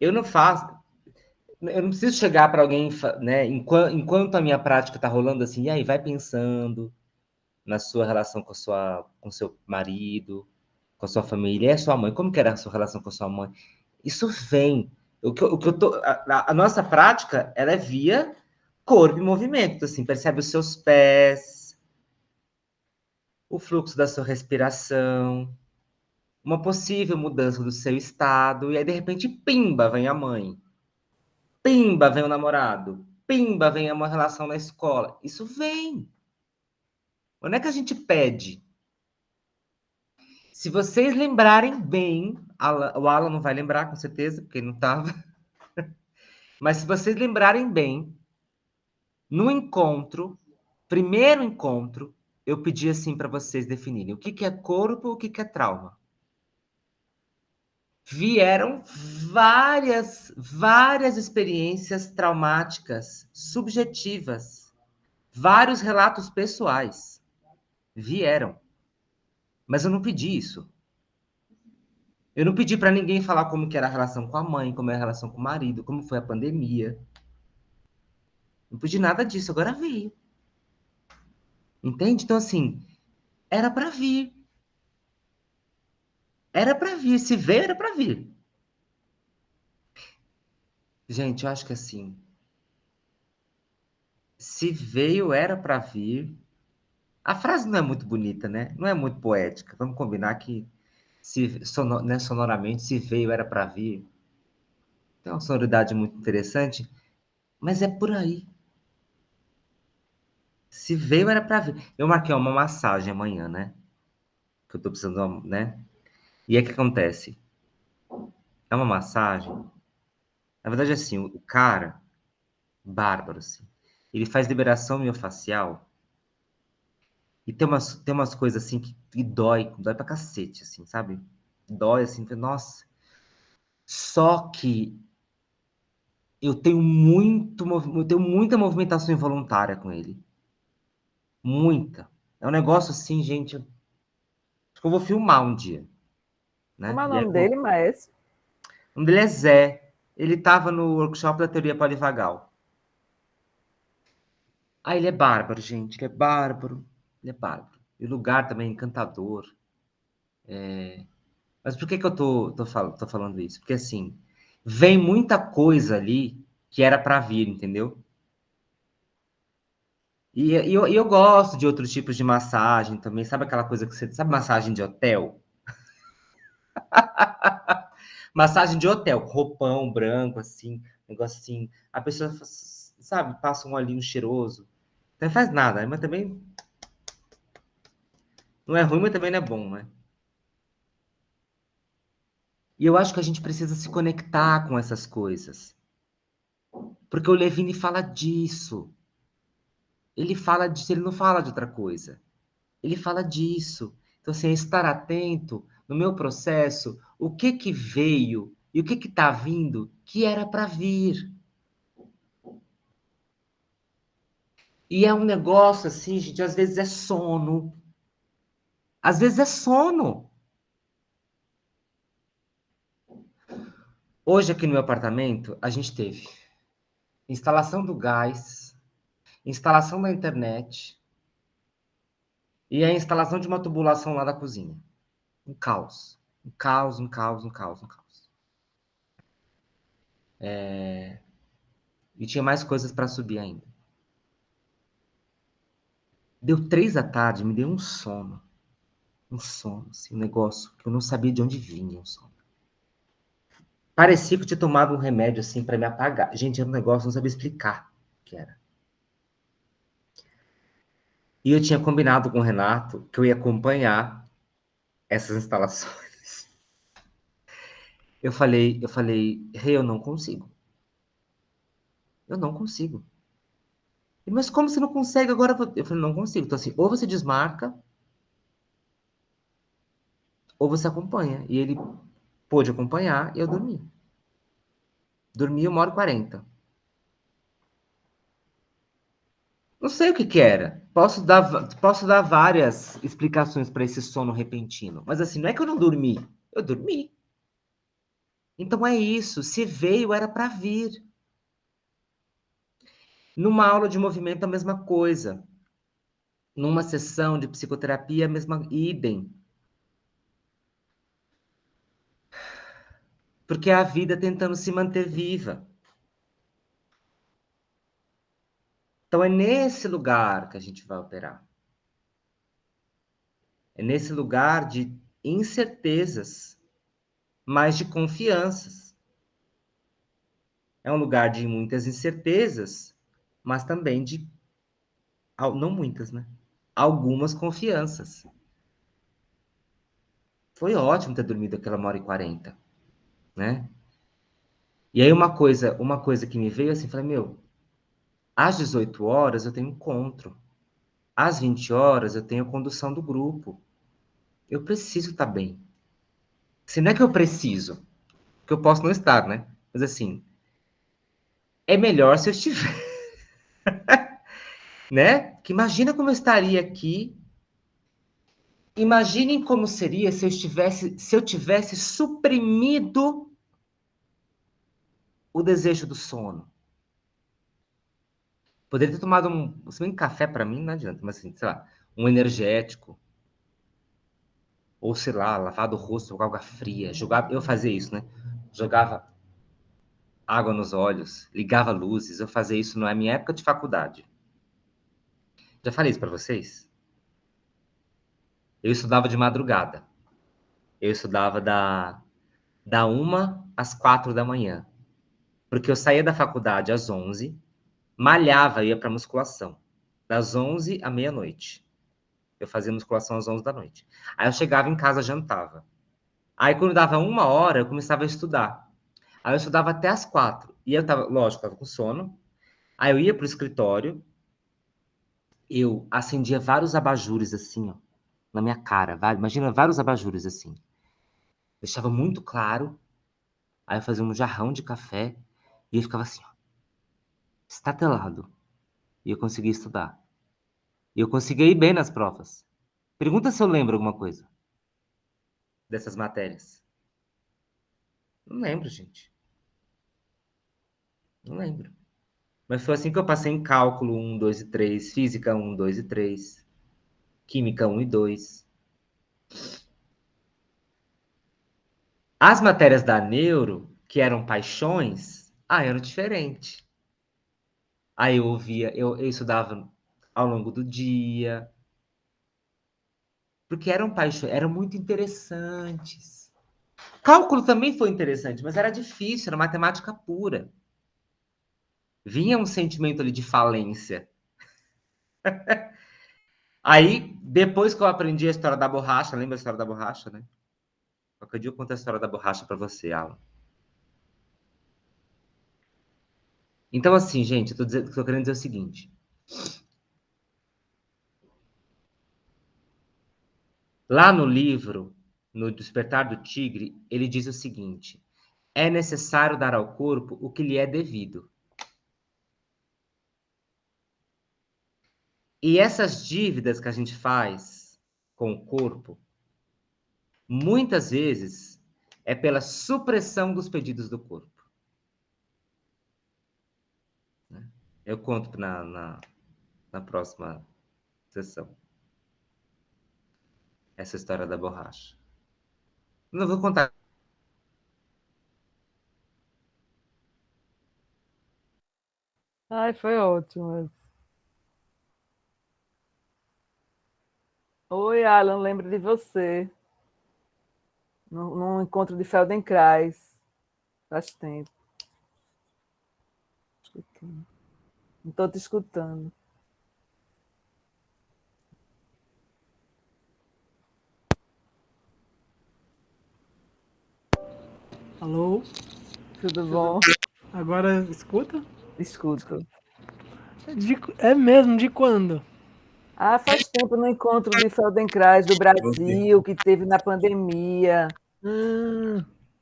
Eu não preciso chegar para alguém, né? Enquanto a minha prática está rolando assim, e aí vai pensando na sua relação com seu marido, com a sua família, e a sua mãe. Como que era a sua relação com a sua mãe? Isso vem. A nossa prática, ela é via corpo e movimento. Assim, percebe os seus pés, o fluxo da sua respiração, uma possível mudança do seu estado, e aí, de repente, pimba, vem a mãe. Pimba, vem o namorado. Pimba, vem uma relação na escola. Isso vem. Onde é que a gente pede? Se vocês lembrarem bem, o Alan não vai lembrar, com certeza, porque ele não estava. Mas se vocês lembrarem bem, no primeiro encontro, eu pedi assim para vocês definirem o que é corpo, o que é trauma. Vieram várias experiências traumáticas, subjetivas, vários relatos pessoais. Vieram. Mas eu não pedi isso. Eu não pedi para ninguém falar como que era a relação com a mãe, como era a relação com o marido, como foi a pandemia. Não pedi nada disso, agora veio. Entende? Então, assim, era para vir. Era para vir. Se veio, era para vir. Gente, eu acho que assim, se veio, era para vir. A frase não é muito bonita, né? Não é muito poética. Vamos combinar que, né, sonoramente, se veio, era para vir. Tem uma sonoridade muito interessante, mas é por aí. Se veio, era para vir. Eu marquei uma massagem amanhã, né? Que eu tô precisando, né? E aí o que acontece? É uma massagem. Na verdade, assim, o cara, bárbaro, assim, ele faz liberação miofascial e tem umas coisas assim que dói pra cacete, assim, sabe? Dói, assim, nossa. Só que eu tenho muita movimentação involuntária com ele. Muita. É um negócio assim, gente. Acho que eu vou filmar um dia, Como né? é o E aí, nome dele, Maestro? o nome dele é Zé. Ele estava no workshop da teoria polivagal. Ah, ele é bárbaro, gente. Ele é bárbaro. Ele é bárbaro. E o lugar também é encantador. Mas por que que eu tô falando isso? Porque, assim, vem muita coisa ali que era para vir, entendeu? E eu gosto de outros tipos de massagem também. Sabe aquela coisa que você... Sabe massagem de hotel? Massagem de hotel, roupão branco, assim, negócio assim. A pessoa, sabe, passa um olhinho cheiroso. Não faz nada, mas também não é ruim, mas também não é bom, né? E eu acho que a gente precisa se conectar com essas coisas. Porque o Levine fala disso. Ele fala disso, ele não fala de outra coisa. Ele fala disso. Então, assim, é estar atento no meu processo, o que que veio e o que que tá vindo que era para vir. E é um negócio assim, gente, às vezes é sono. Às vezes é sono. Hoje, aqui no meu apartamento, a gente teve instalação do gás, instalação da internet, E a instalação de uma tubulação lá da cozinha. Um caos. Um caos, um caos, um caos, um caos. E tinha mais coisas para subir ainda. Deu 3 da tarde, me deu um sono. Um sono, assim, um negócio que eu não sabia de onde vinha o sono. Parecia que eu tinha tomado um remédio, assim, para me apagar. Gente, era um negócio, não sabia explicar o que era. E eu tinha combinado com o Renato que eu ia acompanhar essas instalações. Rei, eu não consigo. Eu não consigo. Mas como você não consegue agora? Eu falei, não consigo. Então, assim, ou você desmarca, ou você acompanha. E ele pôde acompanhar e eu dormi. Dormi 1h40. Não sei o que que era. Posso dar várias explicações para esse sono repentino. Mas assim, não é que eu não dormi. Eu dormi. Então é isso. Se veio, era para vir. Numa aula de movimento, a mesma coisa. Numa sessão de psicoterapia, a mesma idem. Porque é a vida tentando se manter viva. Então é nesse lugar que a gente vai operar. É nesse lugar de incertezas, mas de confianças. É um lugar de muitas incertezas, mas também de, não muitas, né? Algumas confianças. Foi ótimo ter dormido aquela 1h40, né? E aí uma coisa que me veio assim, falei, meu, às 18 horas eu tenho encontro. Às 20 horas eu tenho condução do grupo. Eu preciso estar bem. Se não é que eu preciso, que eu posso não estar, né? Mas assim, é melhor se eu estiver, né? Que imagina como eu estaria aqui. Imaginem como seria se eu tivesse suprimido o desejo do sono. Poderia ter tomado se bem café para mim não adianta, mas assim, sei lá, um energético ou sei lá, lavado o rosto com água fria, eu fazia isso, né? Jogava água nos olhos, ligava luzes, eu fazia isso na minha época de faculdade. Já falei isso para vocês? Eu estudava de madrugada. Eu estudava da 1h às 4h da manhã. Porque eu saía da faculdade às 11h, malhava, ia para musculação. Das 11h à meia-noite. Eu fazia musculação às 11h da noite. Aí eu chegava em casa, jantava. Aí quando dava 1h, eu começava a estudar. Aí eu estudava até às 4h. E eu tava, lógico, tava com sono. Aí eu ia pro escritório, eu acendia vários abajures assim, ó, na minha cara. Imagina vários abajures assim. Deixava muito claro. Aí eu fazia um jarrão de café e eu ficava assim, ó, estatelado. E eu conseguia estudar. E eu conseguia ir bem nas provas. Pergunta se eu lembro alguma coisa dessas matérias. Não lembro, gente. Não lembro. Mas foi assim que eu passei em cálculo 1, 2 e 3, física 1, 2 e 3, química 1 e 2. As matérias da neuro, que eram paixões, eram diferentes. Aí eu ouvia, eu estudava ao longo do dia, porque eram paixões, eram muito interessantes. Cálculo também foi interessante, mas era difícil, era matemática pura. Vinha um sentimento ali de falência. Aí, depois que eu aprendi a história da borracha, lembra a história da borracha, né? Qualquer dia eu conto a história da borracha para você, Alan. Então, assim, gente, eu tô querendo dizer o seguinte. Lá no livro, no Despertar do Tigre, ele diz o seguinte: é necessário dar ao corpo o que lhe é devido. E essas dívidas que a gente faz com o corpo, muitas vezes é pela supressão dos pedidos do corpo. Eu conto na próxima sessão. essa história da borracha. Não vou contar. Ai, foi ótimo. Oi, Alan, lembro de você. Num encontro de Feldenkrais. Faz tempo. Não estou te escutando. Alô? Tudo bom? Agora escuta? Escuto. É mesmo? De quando? Ah, faz tempo no encontro de Feldenkrais do Brasil, que teve na pandemia.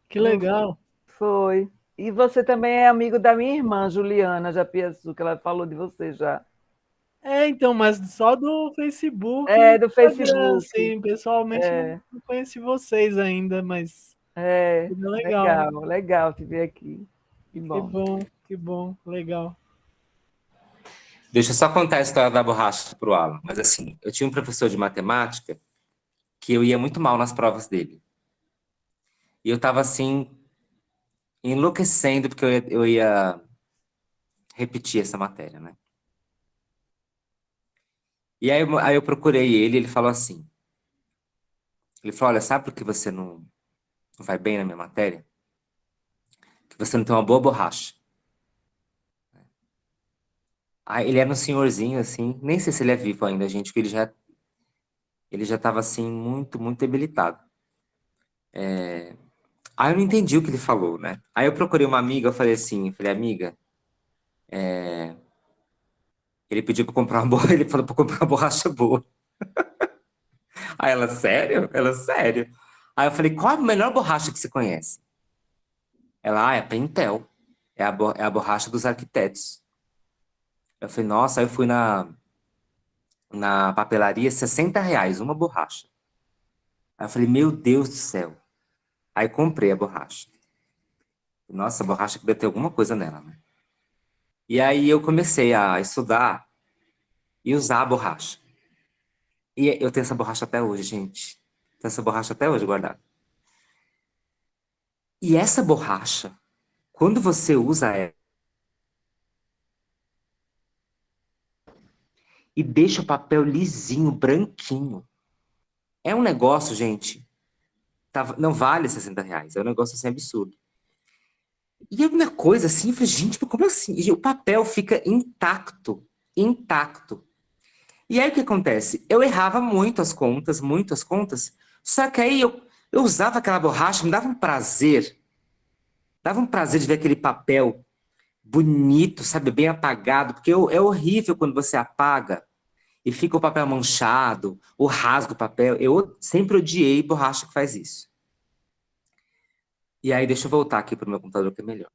Que legal. Foi. E você também é amigo da minha irmã, Juliana Japiaçu, que ela falou de você já. Então, mas só do Facebook e É, do do Instagram, Facebook. assim. Pessoalmente É, não conheci vocês ainda, mas é, tudo legal. legal, legal te ver aqui. Que bom. Que bom, legal. Deixa eu só contar a história da borracha pro Alan. Mas assim, eu tinha um professor de matemática que eu ia muito mal nas provas dele. E eu tava assim, enlouquecendo, porque eu ia repetir essa matéria, né? E aí eu procurei ele falou assim. Ele falou, olha, sabe por que você não vai bem na minha matéria? Que você não tem uma boa borracha. Aí ele era um senhorzinho, assim, nem sei se ele é vivo ainda, gente, porque ele já tava, assim, muito, muito debilitado. Aí eu não entendi o que ele falou, né? Aí eu procurei uma amiga, eu falei assim, amiga, ele pediu pra comprar uma borracha, ele falou pra comprar uma borracha boa. Aí ela, sério? Ela, sério. Aí eu falei, qual a melhor borracha que você conhece? Ela, é Pentel. É a borracha dos arquitetos. Eu falei, nossa, aí eu fui na papelaria, R$ 60 uma borracha. Aí eu falei, meu Deus do céu. Aí comprei a borracha. Nossa, a borracha que deve ter alguma coisa nela, né? E aí eu comecei a estudar e usar a borracha. E eu tenho essa borracha até hoje, gente. Tenho essa borracha até hoje guardada. E essa borracha, quando você usa ela e deixa o papel lisinho, branquinho, é um negócio, gente, não vale R$ 60. É um negócio assim absurdo. E é uma coisa assim, eu falei, gente, mas como assim? E o papel fica intacto, intacto. E aí o que acontece? Eu errava muito as contas, só que aí eu usava aquela borracha, me dava um prazer de ver aquele papel bonito, sabe, bem apagado, porque é horrível quando você apaga e fica o papel manchado, ou rasga o papel. Eu sempre odiei borracha que faz isso. E aí, deixa eu voltar aqui para o meu computador que é melhor.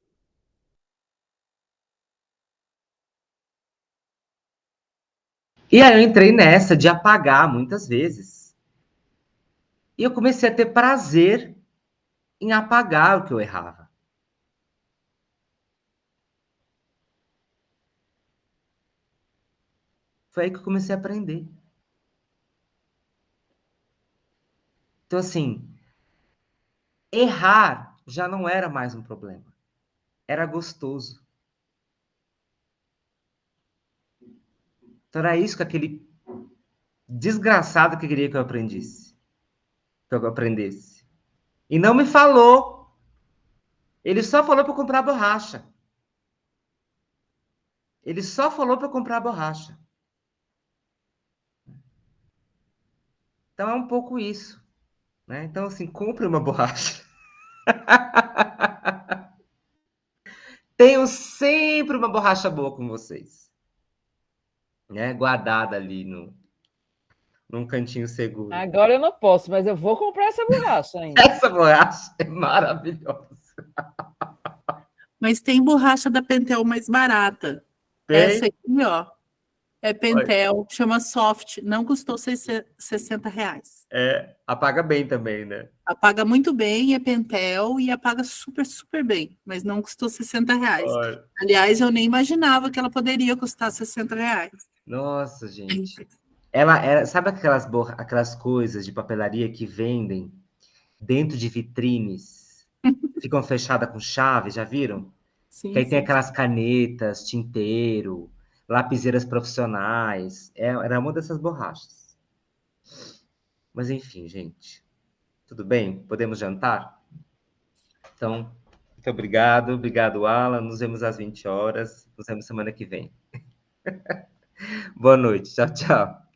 E aí eu entrei nessa de apagar muitas vezes. E eu comecei a ter prazer em apagar o que eu errava. Foi aí que eu comecei a aprender. Então, assim, errar já não era mais um problema. Era gostoso. Então, era isso que aquele desgraçado que queria que eu aprendesse. Que eu aprendesse. E não me falou. Ele só falou para eu comprar borracha. Ele só falou para eu comprar borracha. Então, é um pouco isso. Né? Então, assim, compre uma borracha. Tenho sempre uma borracha boa com vocês. Né? Guardada ali num cantinho seguro. Agora eu não posso, mas eu vou comprar essa borracha ainda. Essa borracha é maravilhosa. Mas tem borracha da Pentel mais barata. Tem? Essa aqui, ó, é Pentel, chama Soft, não custou R$ 60. Apaga bem também, né? Apaga muito bem, é Pentel e apaga super, super bem, mas não custou R$ 60. Olha. Aliás, eu nem imaginava que ela poderia custar R$ 60. Nossa, gente. Ela era, sabe aquelas coisas de papelaria que vendem dentro de vitrines, ficam fechadas com chave, já viram? Que Sim, aí tem sim. aquelas canetas, tinteiro, lapiseiras profissionais. Era uma dessas borrachas. Mas enfim, gente. Tudo bem? Podemos jantar? Então, muito obrigado. Obrigado, Alan. Nos vemos às 20 horas. Nos vemos semana que vem. Boa noite. Tchau, tchau.